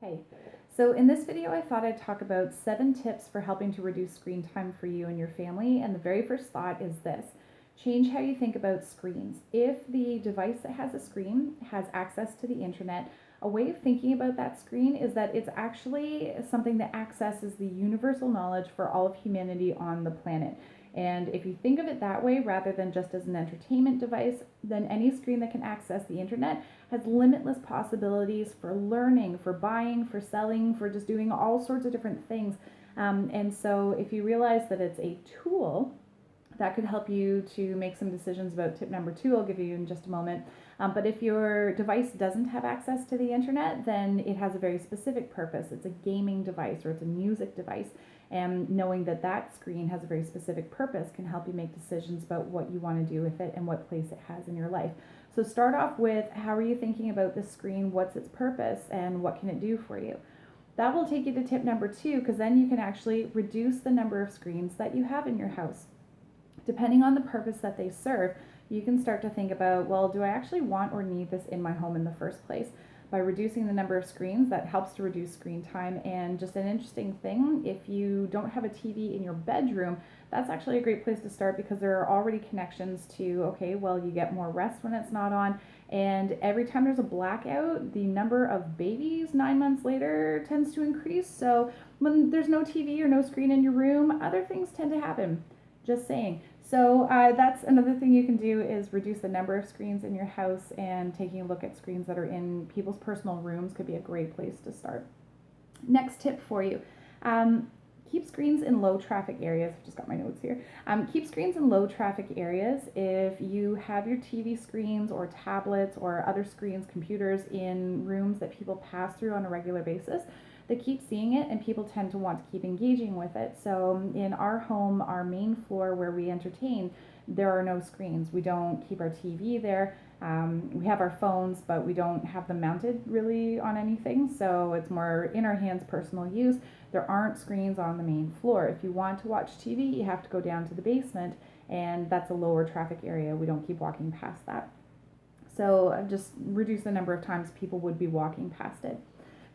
Hey, so in this video, I thought I'd talk about 7 tips for helping to reduce screen time for you and your family. And the very first thought is this: change how you think about screens. If the device that has a screen has access to the internet, a way of thinking about that screen is that it's actually something that accesses the universal knowledge for all of humanity on the planet. And if you think of it that way, rather than just as an entertainment device, then any screen that can access the internet has limitless possibilities for learning, for buying, for selling, for just doing all sorts of different things. And so if you realize that it's a tool, that could help you to make some decisions about tip number 2. I'll give you in just a moment. But if your device doesn't have access to the internet, then it has a very specific purpose. It's a gaming device or it's a music device. And knowing that that screen has a very specific purpose can help you make decisions about what you want to do with it and what place it has in your life. So start off with, how are you thinking about this screen? What's its purpose and what can it do for you? That will take you to tip number 2, because then you can actually reduce the number of screens that you have in your house. Depending on the purpose that they serve, you can start to think about, well, do I actually want or need this in my home in the first place? By reducing the number of screens, that helps to reduce screen time. And just an interesting thing, if you don't have a TV in your bedroom, that's actually a great place to start, because there are already connections to, okay, well, you get more rest when it's not on. And every time there's a blackout, the number of babies 9 months later tends to increase. So when there's no TV or no screen in your room, other things tend to happen. Just saying. So that's another thing you can do, is reduce the number of screens in your house, and taking a look at screens that are in people's personal rooms could be a great place to start. Next tip for you. Keep screens in low traffic areas. I've just got my notes here. Keep screens in low traffic areas. If you have your TV screens or tablets or other screens, computers, in rooms that people pass through on a regular basis, they keep seeing it and people tend to want to keep engaging with it. So in our home, our main floor where we entertain, there are no screens. We don't keep our TV there. We have our phones, but we don't have them mounted really on anything. So it's more in our hands, personal use. There aren't screens on the main floor. If you want to watch TV, you have to go down to the basement, and that's a lower traffic area. We don't keep walking past that. So just reduce the number of times people would be walking past it.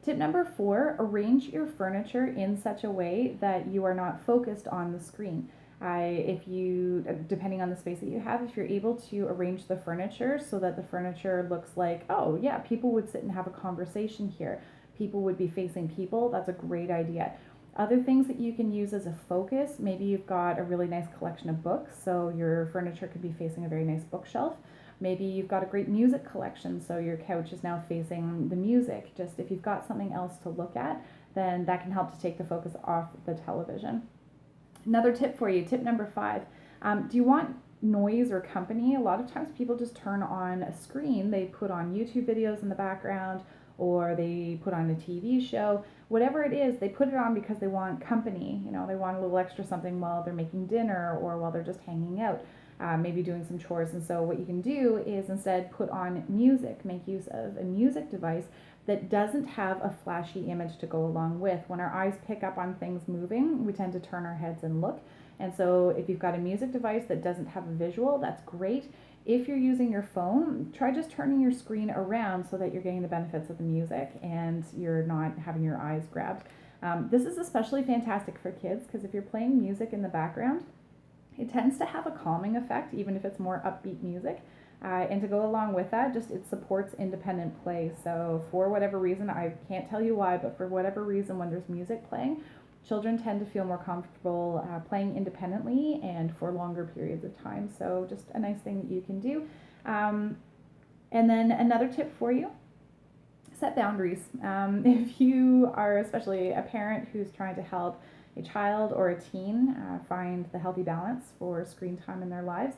Tip number 4, arrange your furniture in such a way that you are not focused on the screen. If you, depending on the space that you have, if you're able to arrange the furniture so that the furniture looks like, oh yeah, people would sit and have a conversation here, people would be facing people, that's a great idea. Other things that you can use as a focus, maybe you've got a really nice collection of books, so your furniture could be facing a very nice bookshelf. Maybe you've got a great music collection, so your couch is now facing the music. Just if you've got something else to look at, then that can help to take the focus off the television. Another tip for you, tip number 5. Do you want noise or company? A lot of times people just turn on a screen, they put on YouTube videos in the background, or they put on a TV show. Whatever it is, they put it on because they want company. You know, they want a little extra something while they're making dinner or while they're just hanging out. Maybe doing some chores. And so what you can do is instead put on music, make use of a music device that doesn't have a flashy image to go along with. When our eyes pick up on things moving, we tend to turn our heads and look. And so if you've got a music device that doesn't have a visual, that's great. If you're using your phone, try just turning your screen around so that you're getting the benefits of the music and you're not having your eyes grabbed. This is especially fantastic for kids, because if you're playing music in the background, it tends to have a calming effect, even if it's more upbeat music. And to go along with that, just it supports independent play. So for whatever reason, I can't tell you why, but for whatever reason, when there's music playing, children tend to feel more comfortable playing independently and for longer periods of time. So just a nice thing that you can do. And then another tip for you: set boundaries. If you are especially a parent who's trying to help a child or a teen find the healthy balance for screen time in their lives,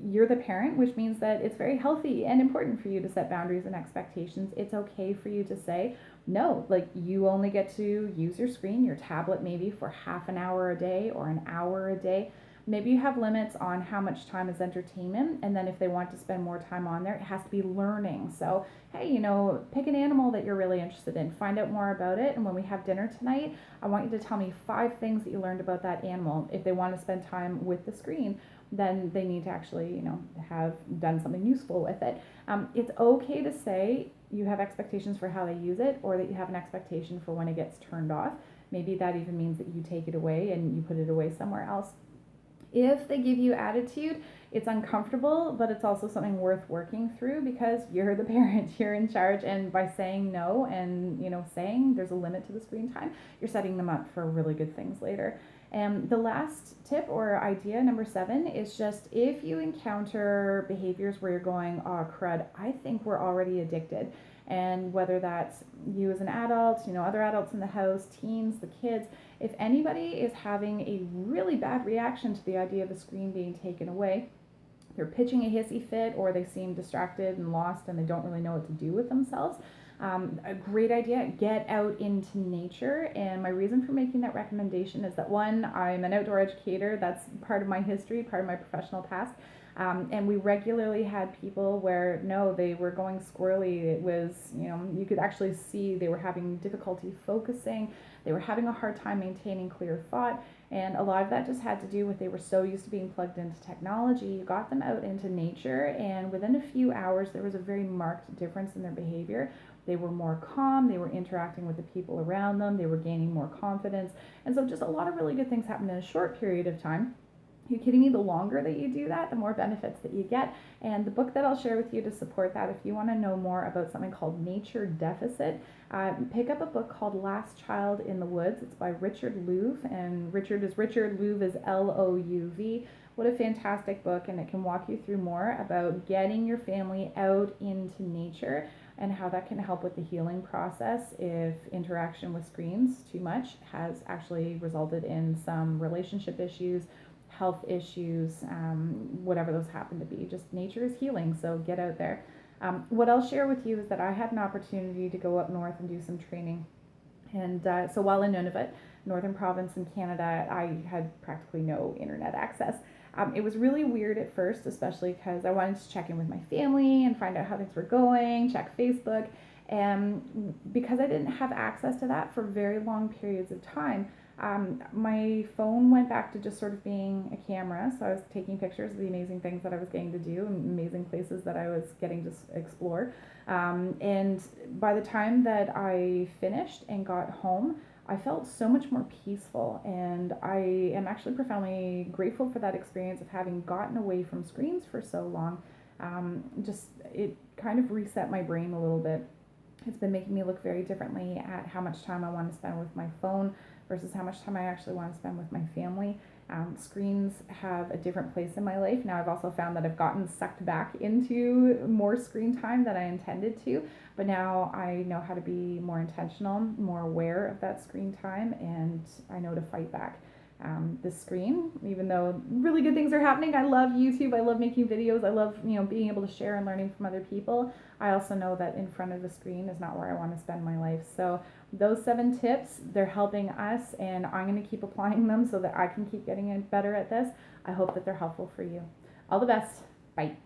you're the parent, which means that it's very healthy and important for you to set boundaries and expectations. It's okay for you to say, no, like, you only get to use your screen, your tablet, maybe for half an hour a day or an hour a day. Maybe you have limits on how much time is entertainment, and then if they want to spend more time on there, it has to be learning. So, hey, pick an animal that you're really interested in, find out more about it, and when we have dinner tonight, I want you to tell me 5 things that you learned about that animal. If they want to spend time with the screen, then they need to actually, have done something useful with it. It's okay to say you have expectations for how they use it, or that you have an expectation for when it gets turned off. Maybe that even means that you take it away and you put it away somewhere else. If they give you attitude, it's uncomfortable, but it's also something worth working through, because you're the parent, you're in charge, and by saying no and saying there's a limit to the screen time, you're setting them up for really good things later. And the last tip or idea, number 7, is just if you encounter behaviors where you're going, oh crud, I think we're already addicted. And whether that's you as an adult, other adults in the house, teens, the kids, if anybody is having a really bad reaction to the idea of a screen being taken away, they're pitching a hissy fit, or they seem distracted and lost and they don't really know what to do with themselves, a great idea, get out into nature. And my reason for making that recommendation is that, one, I'm an outdoor educator. That's part of my history, part of my professional past. And we regularly had people where, no, they were going squirrely. It was, you could actually see they were having difficulty focusing. They were having a hard time maintaining clear thought. And a lot of that just had to do with they were so used to being plugged into technology. You got them out into nature, and within a few hours, there was a very marked difference in their behavior. They were more calm, they were interacting with the people around them, they were gaining more confidence. And so just a lot of really good things happened in a short period of time. Are you kidding me? The longer that you do that, the more benefits that you get. And the book that I'll share with you to support that, if you want to know more about something called nature deficit, pick up a book called Last Child in the Woods. It's by Richard Louv, and Richard is Richard, Louv is Louv. What a fantastic book, and it can walk you through more about getting your family out into nature and how that can help with the healing process if interaction with screens too much has actually resulted in some relationship issues, health issues, whatever those happen to be. Just nature is healing, so get out there. What I'll share with you is that I had an opportunity to go up north and do some training. And so while in Nunavut, northern province in Canada, I had practically no internet access. It was really weird at first, especially because I wanted to check in with my family and find out how things were going, check Facebook. And because I didn't have access to that for very long periods of time, my phone went back to just sort of being a camera. So I was taking pictures of the amazing things that I was getting to do, amazing places that I was getting to explore. And by the time that I finished and got home, I felt so much more peaceful, and I am actually profoundly grateful for that experience of having gotten away from screens for so long. It kind of reset my brain a little bit. It's been making me look very differently at how much time I want to spend with my phone versus how much time I actually want to spend with my family. Screens have a different place in my life. Now, I've also found that I've gotten sucked back into more screen time than I intended to, but now I know how to be more intentional, more aware of that screen time, and I know to fight back. The screen, even though really good things are happening. I love YouTube. I love making videos. I love, being able to share and learning from other people. I also know that in front of the screen is not where I want to spend my life. So those 7 tips, they're helping us, and I'm going to keep applying them so that I can keep getting better at this. I hope that they're helpful for you. All the best. Bye.